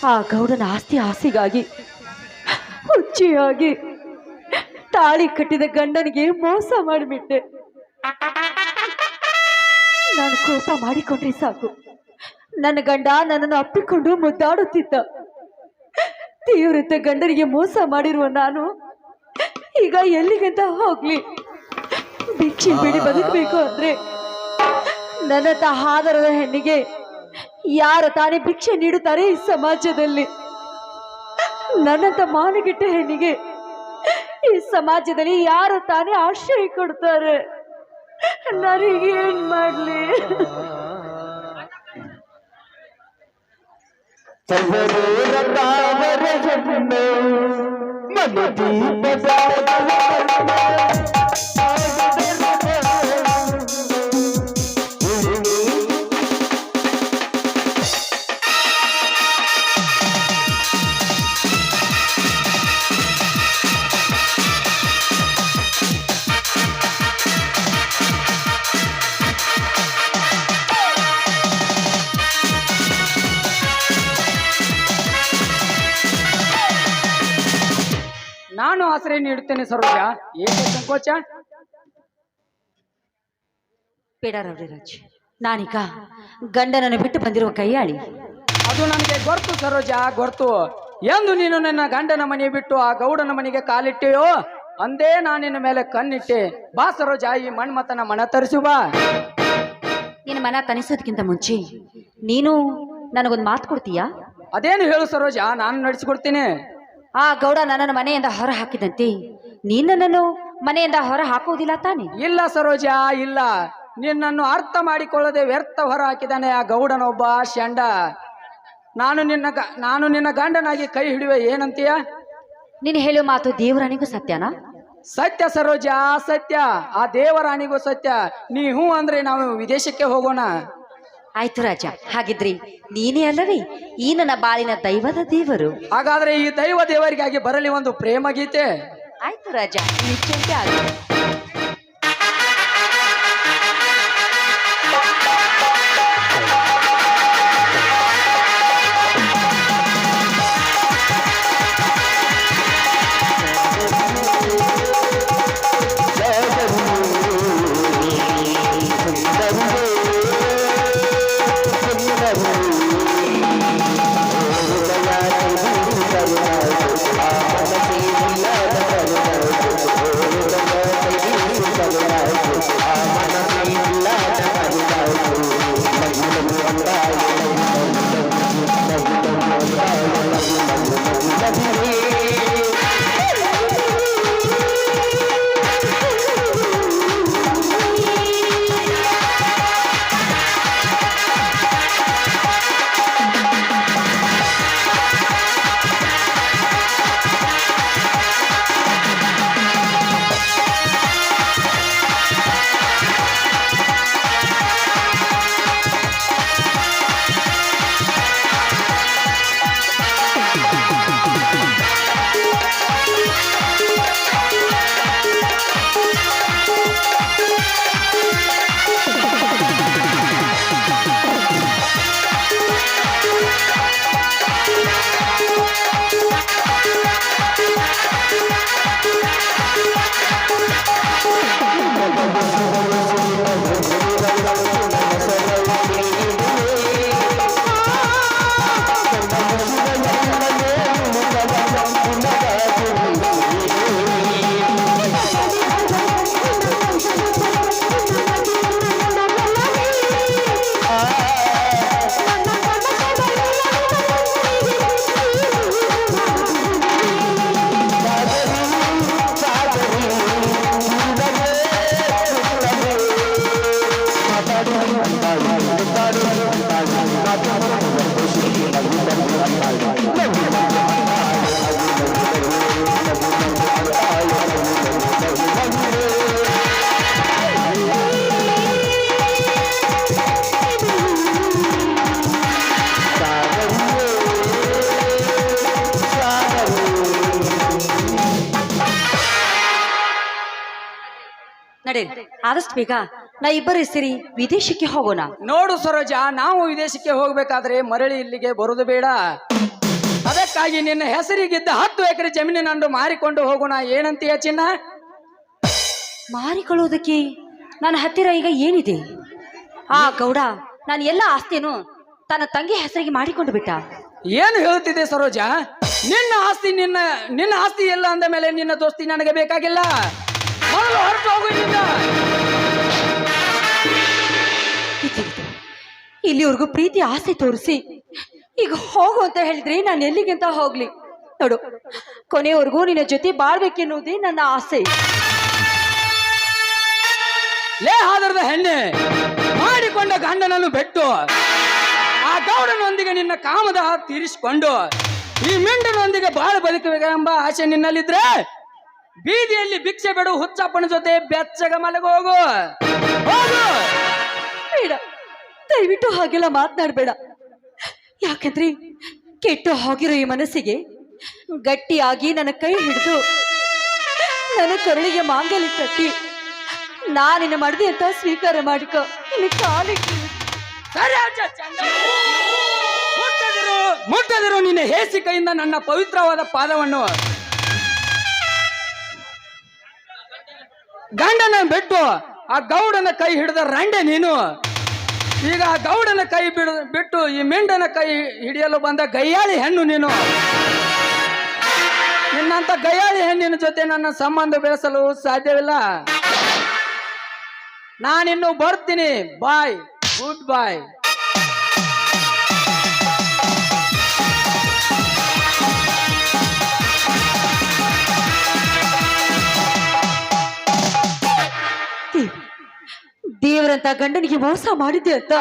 ಆ ಗೌಡನ ಆಸೆಗಾಗಿ ಹುಚ್ಚಿಯಾಗಿ ತಾಳಿ ಕಟ್ಟಿದ ಗಂಡನಿಗೆ ಮೋಸ ಮಾಡಿಬಿಟ್ಟೆ. ನಾನು ಕೋಪ ಮಾಡಿಕೊಂಡ್ರೆ ಸಾಕು, ನನ್ನ ಗಂಡ ನನ್ನನ್ನು ಅಪ್ಪಿಕೊಂಡು ಮುದ್ದಾಡುತ್ತಿದ್ದ. ತೀವ್ರತೆ ಗಂಡನಿಗೆ ಮೋಸ ಮಾಡಿರುವ ನಾನು ಈಗ ಎಲ್ಲಿಗಂತ ಹೋಗ್ಲಿ? ಭಿಕ್ಷೆ ಬಿಡಿ ಬದುಕಬೇಕು ಅಂದ್ರೆ ನನ್ನ ಆದರದ ಹೆಣ್ಣಿಗೆ ಯಾರು ತಾನೇ ಭಿಕ್ಷೆ ನೀಡುತ್ತಾರೆ ಈ ಸಮಾಜದಲ್ಲಿ? ನನ್ನಂತ ಮಾನಗೆಟ್ಟ ಹೆಣ್ಣಿಗೆ ಈ ಸಮಾಜದಲ್ಲಿ ಯಾರು ತಾನೇ ಆಶ್ರಯ ಕೊಡ್ತಾರೆ? ನನಗೆ ಏನ್ ಮಾಡ್ಲಿ? ನಾನು ಆಶ್ರಯ ನೀಡುತ್ತೇನೆ ಸರೋಜ, ಏಕೆ ಸಂಕೋಚ? ಬೇಡ ರವಿರಾಜ್, ನಾನೀಗ ಗಂಡನನ್ನು ಬಿಟ್ಟು ಬಂದಿರುವ ಕೈಯಾಳಿ. ಅದು ನನಗೆ ಗೊತ್ತು ಸರೋಜ, ಗೊತ್ತು. ಎಂದು ನೀನು ನನ್ನ ಗಂಡನ ಮನೆ ಬಿಟ್ಟು ಆ ಗೌಡನ ಮನೆಗೆ ಕಾಲಿಟ್ಟೆಯೋ ಅಂದೇ ನಾನಿನ ಮೇಲೆ ಕಣ್ಣಿಟ್ಟೆ. ಬಾ ಸರೋಜ, ಈ ಮಣ್ಮತನ ಮನ ತರಿಸು ಬಾ. ನಿನ್ನ ಮನ ತನಿಸೋದಕ್ಕಿಂತ ಮುಂಚೆ ನೀನು ನನಗೊಂದು ಮಾತು ಕೊಡ್ತೀಯಾ? ಅದೇನು ಹೇಳು ಸರೋಜ, ನಾನು ನಡೆಸಿಕೊಡ್ತೀನಿ. ಆ ಗೌಡ ನನ್ನನ್ನು ಮನೆಯಿಂದ ಹೊರ ಹಾಕಿದಂತೆ ನೀನು ನನ್ನನ್ನು ಮನೆಯಿಂದ ಹೊರ ಹಾಕುವುದಿಲ್ಲ ತಾನೆ? ಇಲ್ಲ ಸರೋಜ, ಇಲ್ಲ. ನಿನ್ನನ್ನು ಅರ್ಥ ಮಾಡಿಕೊಳ್ಳದೆ ವ್ಯರ್ಥ ಹೊರ ಹಾಕಿದಾನೆ ಆ ಗೌಡನೊಬ್ಬ ಶಂಡ. ನಾನು ನಿನ್ನ ಗಂಡನಾಗಿ ಕೈ ಹಿಡಿಯುವೆ, ಏನಂತೀಯ? ನೀನು ಹೇಳೋ ಮಾತು ದೇವರಾಣಿಗೂ ಸತ್ಯನಾ? ಸತ್ಯ ಸರೋಜ, ಸತ್ಯ. ಆ ದೇವರಾಣಿಗೂ ಸತ್ಯ. ನೀ ಹೂ ಅಂದ್ರೆ ನಾವು ವಿದೇಶಕ್ಕೆ ಹೋಗೋಣ. ಆಯ್ತು ರಾಜ, ಹಾಗಿದ್ರಿ ನೀನೇ ಅಲ್ಲವೇ ಈ ನನ್ನ ಬಾಳಿನ ದೈವದ ದೇವರು? ಹಾಗಾದ್ರೆ ಈ ದೈವ ದೇವರಿಗಾಗಿ ಬರಲಿ ಒಂದು ಪ್ರೇಮ ಗೀತೆ. ಆಯ್ತು ರಾಜ, ನಿಶ್ಚಯ ಆಗಲಿ. ನಡೆ, ಆದಷ್ಟು ಬೇಗ ನಾ ಇಬ್ಬರು ಸೇರಿ ವಿದೇಶಕ್ಕೆ ಹೋಗೋಣ. ನೋಡು ಸರೋಜ, ನಾವು ವಿದೇಶಕ್ಕೆ ಹೋಗ್ಬೇಕಾದ್ರೆ ಮರಳಿ ಇಲ್ಲಿಗೆ ಬರುದು ಬೇಡ. ಅದಕ್ಕಾಗಿ ನಿನ್ನ ಹೆಸರಿಗಿದ್ದ 10 ಎಕರೆ ಜಮೀನಿನಂದು ಮಾರಿಕೊಂಡು ಹೋಗೋಣ, ಏನಂತೀಯ ಚಿನ್ನ? ಮಾರಿಕೊಳ್ಳುವುದಕ್ಕೆ ನನ್ನ ಹತ್ತಿರ ಈಗ ಏನಿದೆ? ಆ ಗೌಡ ನಾನು ಎಲ್ಲ ಆಸ್ತಿಯನ್ನು ತನ್ನ ತಂಗಿ ಹೆಸರಿಗೆ ಮಾಡಿಕೊಂಡು ಬಿಟ್ಟ. ಏನು ಹೇಳ್ತಿದೆ ಸರೋಜ? ನಿನ್ನ ಆಸ್ತಿ ನಿನ್ನ ಆಸ್ತಿ ಎಲ್ಲ ಅಂದ ಮೇಲೆ ನಿನ್ನ ದೋಸ್ತಿ ನನಗೆ ಬೇಕಾಗಿಲ್ಲ. ಮೊದಲು ಹೊರಟು ಹೋಗು ನಿನ್ನ. ಇಲ್ಲಿವರೆಗೂ ಪ್ರೀತಿ ಆಸೆ ತೋರಿಸಿ ಈಗ ಹೋಗು ಅಂತ ಹೇಳಿದ್ರೆ ನಾನು ಎಲ್ಲಿಗೆಂತ ಹೋಗ್ಲಿ? ನೋಡು, ಕೊನೆಯವರೆಗೂ ನಿನ್ನ ಜೊತೆ ಬಾಳ್ಬೇಕೆನ್ನುವುದೇ ನನ್ನ ಆಸೆ. ಲೇ ಹಾದರದ ಹೆಣ್ಣೆ, ಮಾಡಿಕೊಂಡ ಗಂಡನನ್ನು ಬಿಟ್ಟು ಆ ಗೌಡನೊಂದಿಗೆ ನಿನ್ನ ಕಾಮದ ತೀರಿಸಿಕೊಂಡು ಈ ಮಿಂಡನೊಂದಿಗೆ ಬಾಳ ಬದುಕಬೇಕೆಂಬ ಆಸೆ ನಿನ್ನಲ್ಲಿದ್ರೆ ಬೀದಿಯಲ್ಲಿ ಭಿಕ್ಷೆ ಬಿಡು ಹುಚ್ಚಪ್ಪನ ಜೊತೆ ಬೆಚ್ಚಗ ಮಲಗೋಗು. ಹೋಗು. ಬೇಡ, ದಯವಿಟ್ಟು ಹಾಗೆಲ್ಲ ಮಾತನಾಡಬೇಡ. ಯಾಕಂದ್ರೆ ಕೆಟ್ಟು ಹೋಗಿರೋ ಈ ಮನಸ್ಸಿಗೆ ಗಟ್ಟಿಯಾಗಿ ನನ್ನ ಕೈ ಹಿಡಿದು ನನ್ನ ಕರುಳಿಗೆ ಮಾಂಗಲ್ಯ ಕಟ್ಟಿ ನಾನಿನ್ನ ಮಾಡಿದೆ ಅಂತ ಸ್ವೀಕಾರ ಮಾಡಿಕೊ. ಇಲ್ಲಿ ಕಾಲಿಟ್ಟು ಮುಟ್ಟದಿರು ನಿನ್ನ ಹೇಸಿ ಕೈಯಿಂದ ನನ್ನ ಪವಿತ್ರವಾದ ಪಾದವನ್ನು. ಗಂಡನ ಬಿಟ್ಟು ಆ ಗೌಡನ ಕೈ ಹಿಡಿದ ರಂಡೆ ನೀನು. ಈಗ ಆ ಗೌಡನ ಕೈ ಬಿಟ್ಟು ಈ ಮಿಂಡನ ಕೈ ಹಿಡಿಯಲು ಬಂದ ಗಯ್ಯಾಳಿ ಹೆಣ್ಣು ನೀನು. ನಿನ್ನಂತ ಗಯ್ಯಾಳಿ ಹೆಣ್ಣಿನ ಜೊತೆ ನನ್ನ ಸಂಬಂಧ ಬೆಳೆಸಲು ಸಾಧ್ಯವಿಲ್ಲ. ನಾನಿನ್ನು ಬರ್ತೀನಿ. ಬಾಯ್, ಗುಡ್ ಬಾಯ್. ದೇವರಂತ ಗಂಡನಿಗೆ ಮೋಸ ಮಾಡಿದ್ದೆ ಅಂತ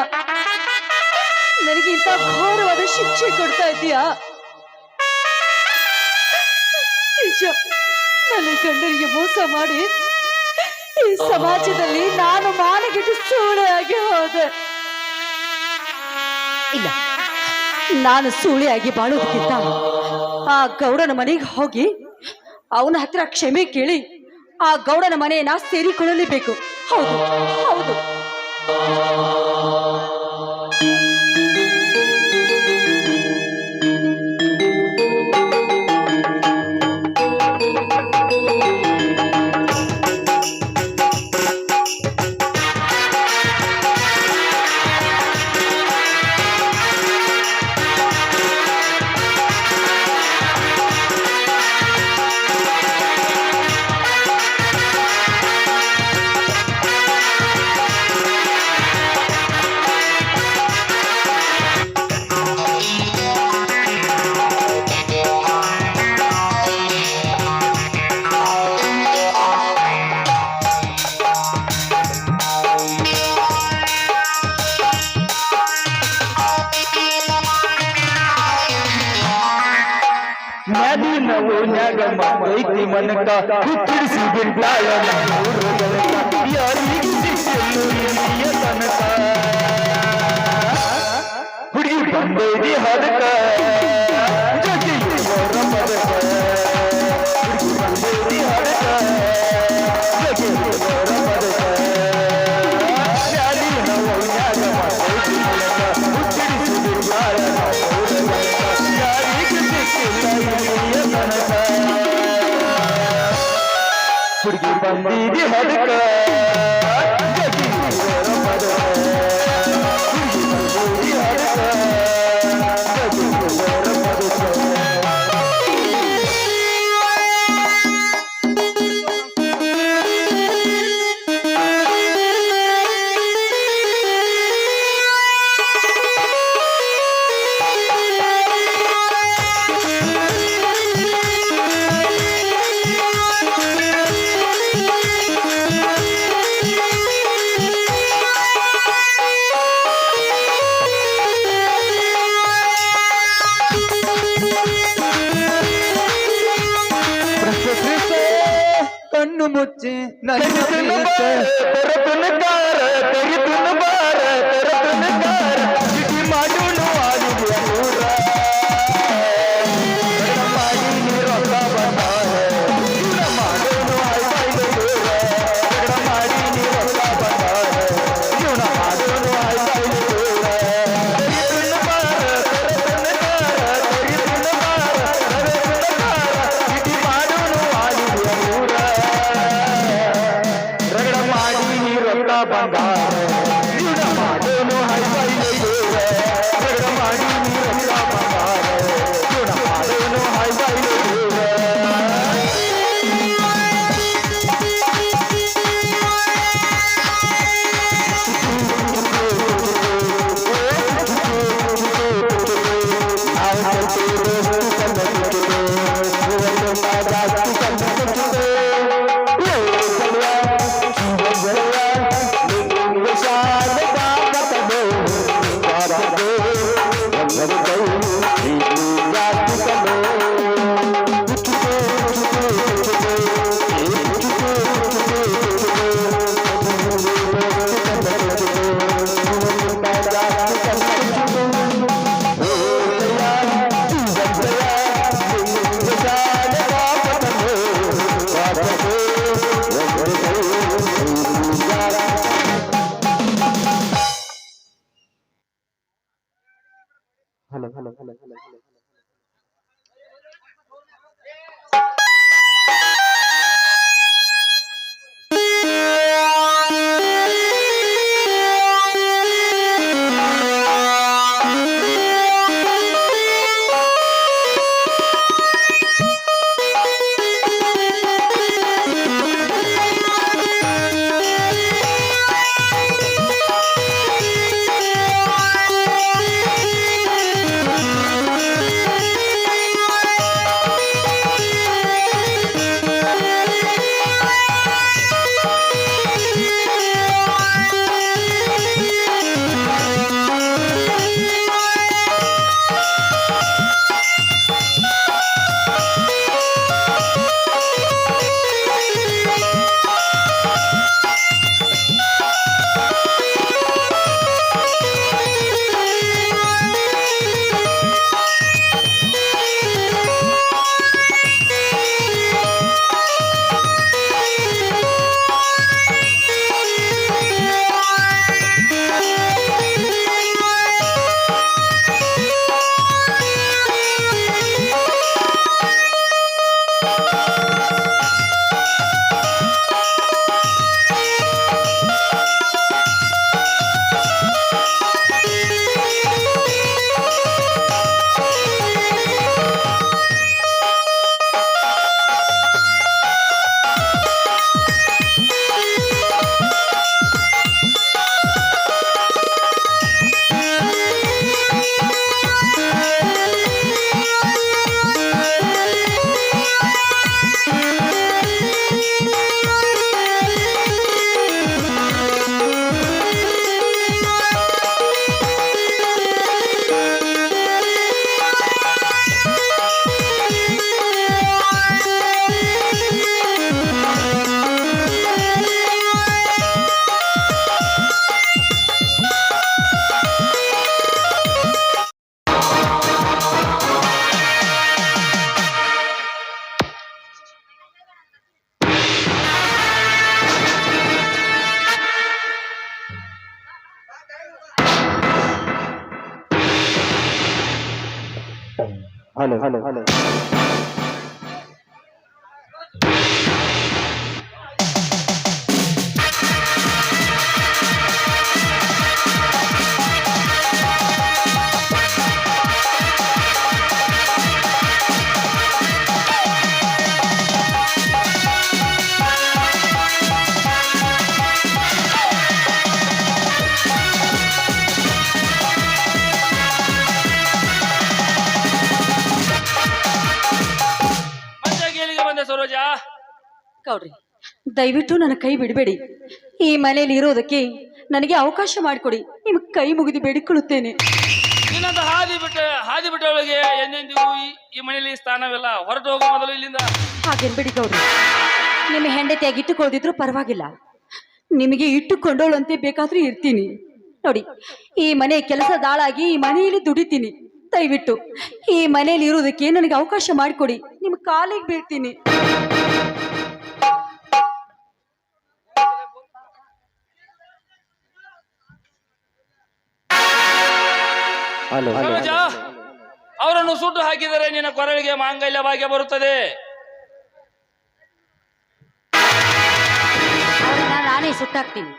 ನನಗೆ ಇಂಥ ಘೋರವಾದ ಶಿಕ್ಷೆ ಕೊಡ್ತಾ ಇದೀಯಾ? ನಿಜ, ನನ್ನ ಗಂಡನಿಗೆ ಮೋಸ ಮಾಡಿ ಈ ಸಮಾಜದಲ್ಲಿ ನಾನು ಮಾನಗೆಟ್ಟು ಸೂಳೆಯಾಗಿ ಹೋದೆ. ಇಲ್ಲ, ನಾನು ಸೂಳೆಯಾಗಿ ಬಾಳೋದಕ್ಕಿಂತ ಆ ಗೌಡನ ಮನೆಗೆ ಹೋಗಿ ಅವನ ಹತ್ರ ಕ್ಷಮೆ ಕೇಳಿ ಆ ಗೌಡನ ಮನೆಯನ್ನ ಸೇರಿಕೊಳ್ಳಲೇಬೇಕು. ಹೌದು ಹೌದು. ನಾವು ನ್ಯಾಗಮ್ಮ ಐತಿ ಮನಕ ಹುಟ್ಟಿಸಿ ಬಿಡ್ತಾಳ ಯಾರಿಗೆ ಸಿಕ್ಕಲು ಇಲ್ಲಿಯ ತನಕ ಹುಡುಗಿ ಬಂದೈದಿ ಹದಕ ಜಗಿಯುವರ ಮದಕ ಹುಡುಗಿ ಬಂದೈದಿ ಹದಕ ಜಗಿಯುವರ ಮದಕ ನ್ಯಾಲಿ ನಾವು ನ್ಯಾಗಮ್ಮ ಐತಿ ಮನಕ ಹುಟ್ಟಿಸಿ ಬಿಡ್ತಾಳ ಯಾರಿಗೆ ಸಿಕ್ಕಲು ಹುಡುಗಿ ಬಂದಿದೆ ಹದಕ ಜಗಿಯುವರ ಮದಕ ಹುಡುಗಿ ಬಂದಿದೆ ಹದಕ ಜಗಿಯುವರ ಮದಕ ಕಣ್ಣು ಮುಚ್ಚಿ ನನ್ನ ತೆರತುನ ಕಾರ ತೆಗೆತುನ ಬಾರ ತೆರತುನ ಕಾರ ಸಿಟಿ ಮಾಡೋನು ಆಗಿದೆ ನೂರ ಮಾಡಿ ರೊಕ್ಕ ಬಂದಾರ ಇವ್ನ ಮಾಡೋನು ಆಯ್ತಾಯ್ತು ದೂರ ಮಾಡಿ ರೊಕ್ಕ ಬಂದಾರ ಇವ್ನ ಮಾಡೋನು ಆಯ್ತಾಯ್ತು ದೂರ ತೆಗೆತುನ ಬಾರ ತೆರತುನ ಕಾರ ತೆಗೆತುನ ಬಾರ ಹಲೋ ಸರೋಜ, ಗೌಡ್ರಿ ದಯವಿಟ್ಟು ನನ್ನ ಕೈ ಬಿಡಬೇಡಿ. ಈ ಮನೆಯಲ್ಲಿ ಇರೋದಕ್ಕೆ ನನಗೆ ಅವಕಾಶ ಮಾಡಿಕೊಡಿ. ನಿಮ್ಮ ಕೈ ಮುಗಿದು ಬೇಡಿಕೊಳ್ಳುತ್ತೇನೆ. ಇನ್ನೊಂದು ಹಾದಿ ಬಿಟ್ಟವಳಿಗೆ ಎಂದೆಂದಿಗೂ ಈ ಮನೆಯಲ್ಲಿ ಸ್ಥಾನವಿಲ್ಲ. ಹೊರಟು ಹೋಗೋ ಮೊದಲು ಇಲ್ಲಿಂದ. ಹಾಗೇನ್ಬೇಡಿ ಗೌಡ್ರಿ, ನಿಮ್ಮ ಹೆಂಡತಿಯಾಗಿ ಇಟ್ಟುಕೊಳ್ಳದಿದ್ರು ಪರವಾಗಿಲ್ಲ. ನಿಮಗೆ ಇಟ್ಟುಕೊಂಡೋಳಂತೆ ಬೇಕಾದ್ರೂ ಇರ್ತೀನಿ. ನೋಡಿ, ಈ ಮನೆ ಕೆಲಸದಾಳಾಗಿ ಈ ಮನೆಯಲ್ಲಿ ದುಡಿತೀನಿ. ದಯವಿಟ್ಟು ಈ ಮನೆಯಲ್ಲಿ ಇರುವುದಕ್ಕೆ ನನಗೆ ಅವಕಾಶ ಮಾಡಿಕೊಡಿ. ನಿಮ್ಮ ಕಾಲಿಗೆ ಬೀಳ್ತೀನಿ. ಸರೋಜ, ಅವರನ್ನು ಸುಟ್ಟು ಹಾಕಿದರೆ ನಿನ್ನ ಕೊರಳಿಗೆ ಮಾಂಗಲ್ಯ ಭಾಗ್ಯ ಬರುತ್ತದೆ. ಅವ್ರನ್ನ ನಾನೇ ಸುಟ್ಟಾಕ್ತೀನಿ.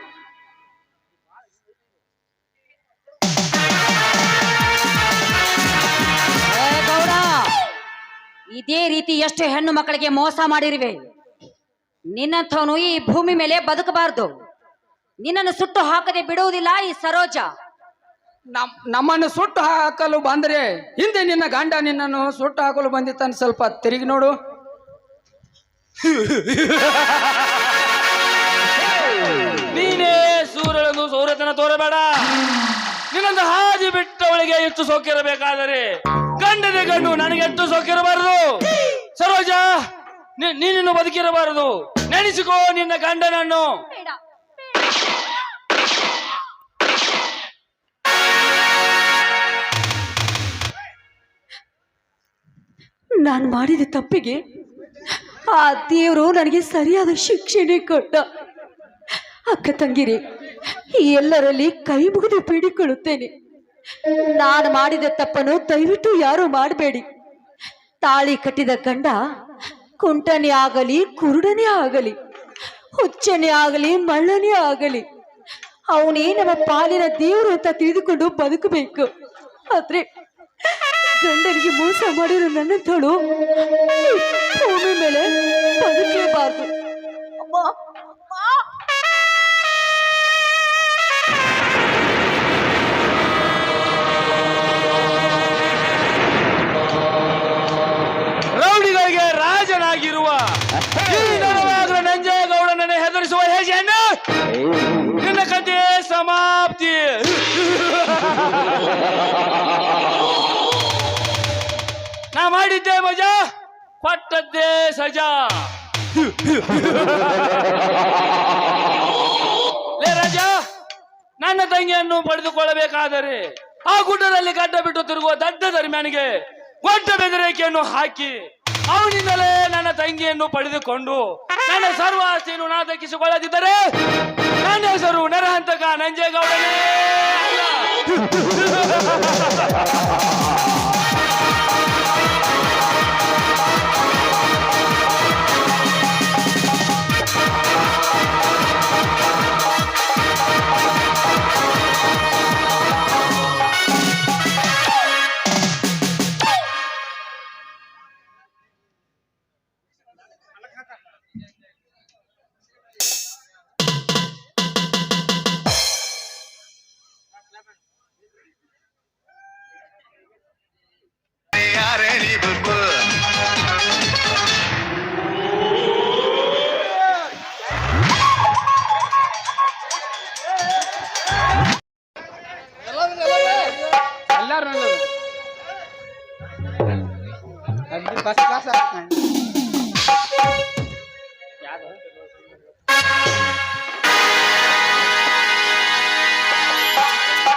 ಗೌಡ, ಇದೇ ರೀತಿ ಎಷ್ಟು ಹೆಣ್ಣು ಮಕ್ಕಳಿಗೆ ಮೋಸ ಮಾಡಿರುವೆ. ನಿನ್ನಂಥವನು ಈ ಭೂಮಿ ಮೇಲೆ ಬದುಕಬಾರದು. ನಿನ್ನನ್ನು ಸುಟ್ಟು ಹಾಕದೆ ಬಿಡುವುದಿಲ್ಲ ಈ ಸರೋಜ. ನಮ್ಮನ್ನು ಸುಟ್ಟು ಹಾಕಲು ಬಂದ್ರೆ ಹಿಂದೆ ನಿನ್ನ ಗಂಡ ನಿನ್ನನ್ನು ಸುಟ್ಟು ಹಾಕಲು ಬಂದಿತ್ತಾನೆ. ಸ್ವಲ್ಪ ತಿರುಗಿ ನೋಡು. ನೀನೇ ಸೂರ್ಯನನ್ನು ಸೌರತನ ತೋರಬೇಡ. ನಿನ್ನೊಂದು ಹಾದಿ ಬಿಟ್ಟವಳಿಗೆ ಎಷ್ಟು ಸೌಖ್ಯ ಇರಬೇಕಾದರೆ ಗಂಡನೇ ಗಂಡು ನನಗೆ ಎಷ್ಟು ಸೊಕ್ಕಿರಬಾರದು ಸರೋಜ. ನೀನಿನ್ನು ಬದುಕಿರಬಾರದು. ನೆನೆಸಿಕೋ ನಿನ್ನ ಗಂಡನನ್ನು. ನಾನು ಮಾಡಿದ ತಪ್ಪಿಗೆ ಆ ದೇವರು ನನಗೆ ಸರಿಯಾದ ಶಿಕ್ಷೆನೇ ಕೊಟ್ಟ. ಅಕ್ಕ ತಂಗಿರಿ, ಎಲ್ಲರಲ್ಲಿ ಕೈ ಮುಗಿದು ಬೇಡಿಕೊಳ್ಳುತ್ತೇನೆ, ನಾನು ಮಾಡಿದ ತಪ್ಪನ್ನು ದಯವಿಟ್ಟು ಯಾರು ಮಾಡಬೇಡಿ. ತಾಳಿ ಕಟ್ಟಿದ ಗಂಡ ಕುಂಟನೇ ಆಗಲಿ, ಕುರುಡನೇ ಆಗಲಿ, ಹುಚ್ಚನೇ ಆಗಲಿ, ಮಳ್ಳನೇ ಆಗಲಿ, ಅವನೇ ನಮ್ಮ ಪಾಲಿನ ದೇವರು ಅಂತ ತಿಳಿದುಕೊಂಡು ಬದುಕಬೇಕು. ಆದ್ರೆ ಗಂಡನಿಗೆ ಮೋಸ ಮಾಡಿರೋ ನನ್ನ ತೋಳು ಭೂಮಿ ಮೇಲೆ ಬದುಕಲೇಬಾರ್ದು. ರೌಡಿಗಳಿಗೆ ರಾಜನಾಗಿರುವ ನಂಜೇಗೌಡನನ್ನು ಹೆದರಿಸುವ ಹೆಜ್ಜೆಯನ್ನು ನಿನ್ನ ಕಥೆ ಸಮಾಪ್ತಿ. ನಾ ಮಾಡಿದ್ದೆ ಮಜಾ, ಕೊಟ್ಟದ್ದೇ ಸಜಾ. ಲೇ ರಾಜ, ನನ್ನ ತಂಗಿಯನ್ನು ಪಡೆದುಕೊಳ್ಳಬೇಕಾದರೆ ಆ ಗುಡ್ಡದಲ್ಲಿ ಗಡ್ಡ ಬಿಟ್ಟು ತಿರುಗುವ ದಡ್ಡ ಧರ್ಮ್ಯಾನಿಗೆ ದೊಡ್ಡ ಬೆದರಿಕೆಯನ್ನು ಹಾಕಿ ಅವನಿಂದಲೇ ನನ್ನ ತಂಗಿಯನ್ನು ಪಡೆದುಕೊಂಡು ನನ್ನ ಸರ್ವ ಆಸ್ತಿಯನ್ನು ನಾ ದಕ್ಕಿಸಿಕೊಳ್ಳದಿದ್ದರೆ ನನ್ನ ಹೆಸರು ನರಹಂತಕ ನಂಜೇಗೌಡನೇ ಅಲ್ಲ.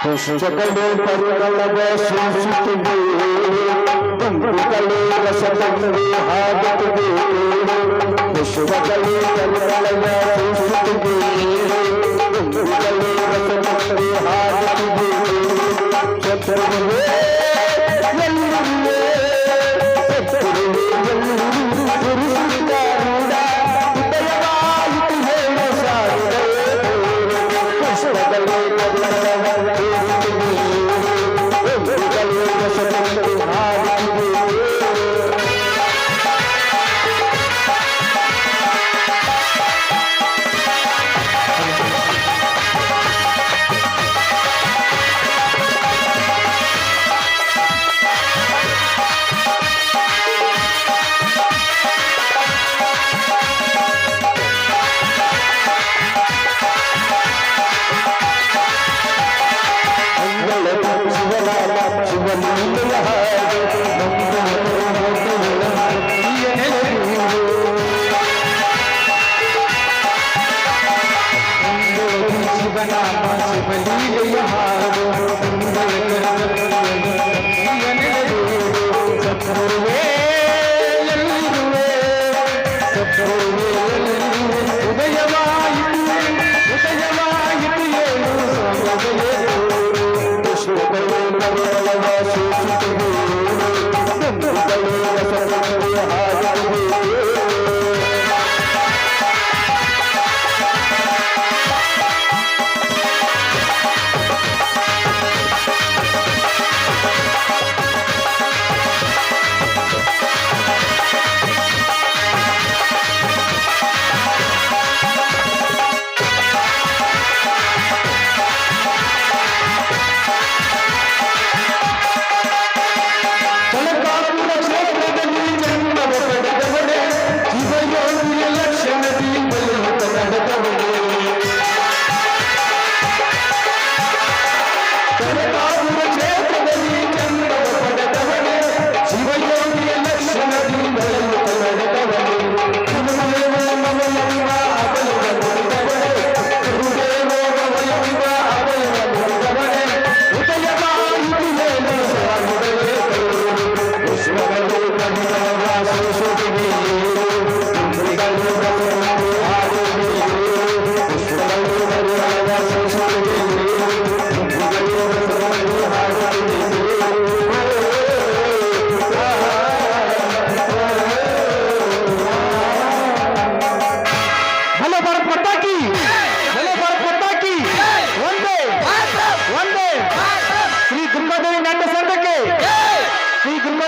ಪುಷ್ಪಗಳು ಪರಿಮಳದ ಸೂಸುತ್ತಿವೆ, ಗಂಧಗಳು ರಸತಂದ್ರೆ ಹಾಡುತ್ತಿವೆ. ಪುಷ್ಪಗಳು ಪರಿಮಳದ ಸೂಸುತ್ತಿವೆ, ಗಂಧಗಳು ರಸತಂದ್ರೆ ಹಾಡುತ್ತಿವೆ. ಚಂದ್ರವೇ ಎಲ್ಲುವೆ, ಚಂದ್ರವೇ ಎಲ್ಲುವೆ, ಪುರುಷಿಕಾರೂಢ ಉದಯವಾಯಿತು ಹೇಳ ಸಾರಿದೆ. ಪುಷ್ಪಗಳು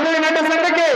ಗಂಧದ ನಟ ಸಂಘಕ್ಕೆ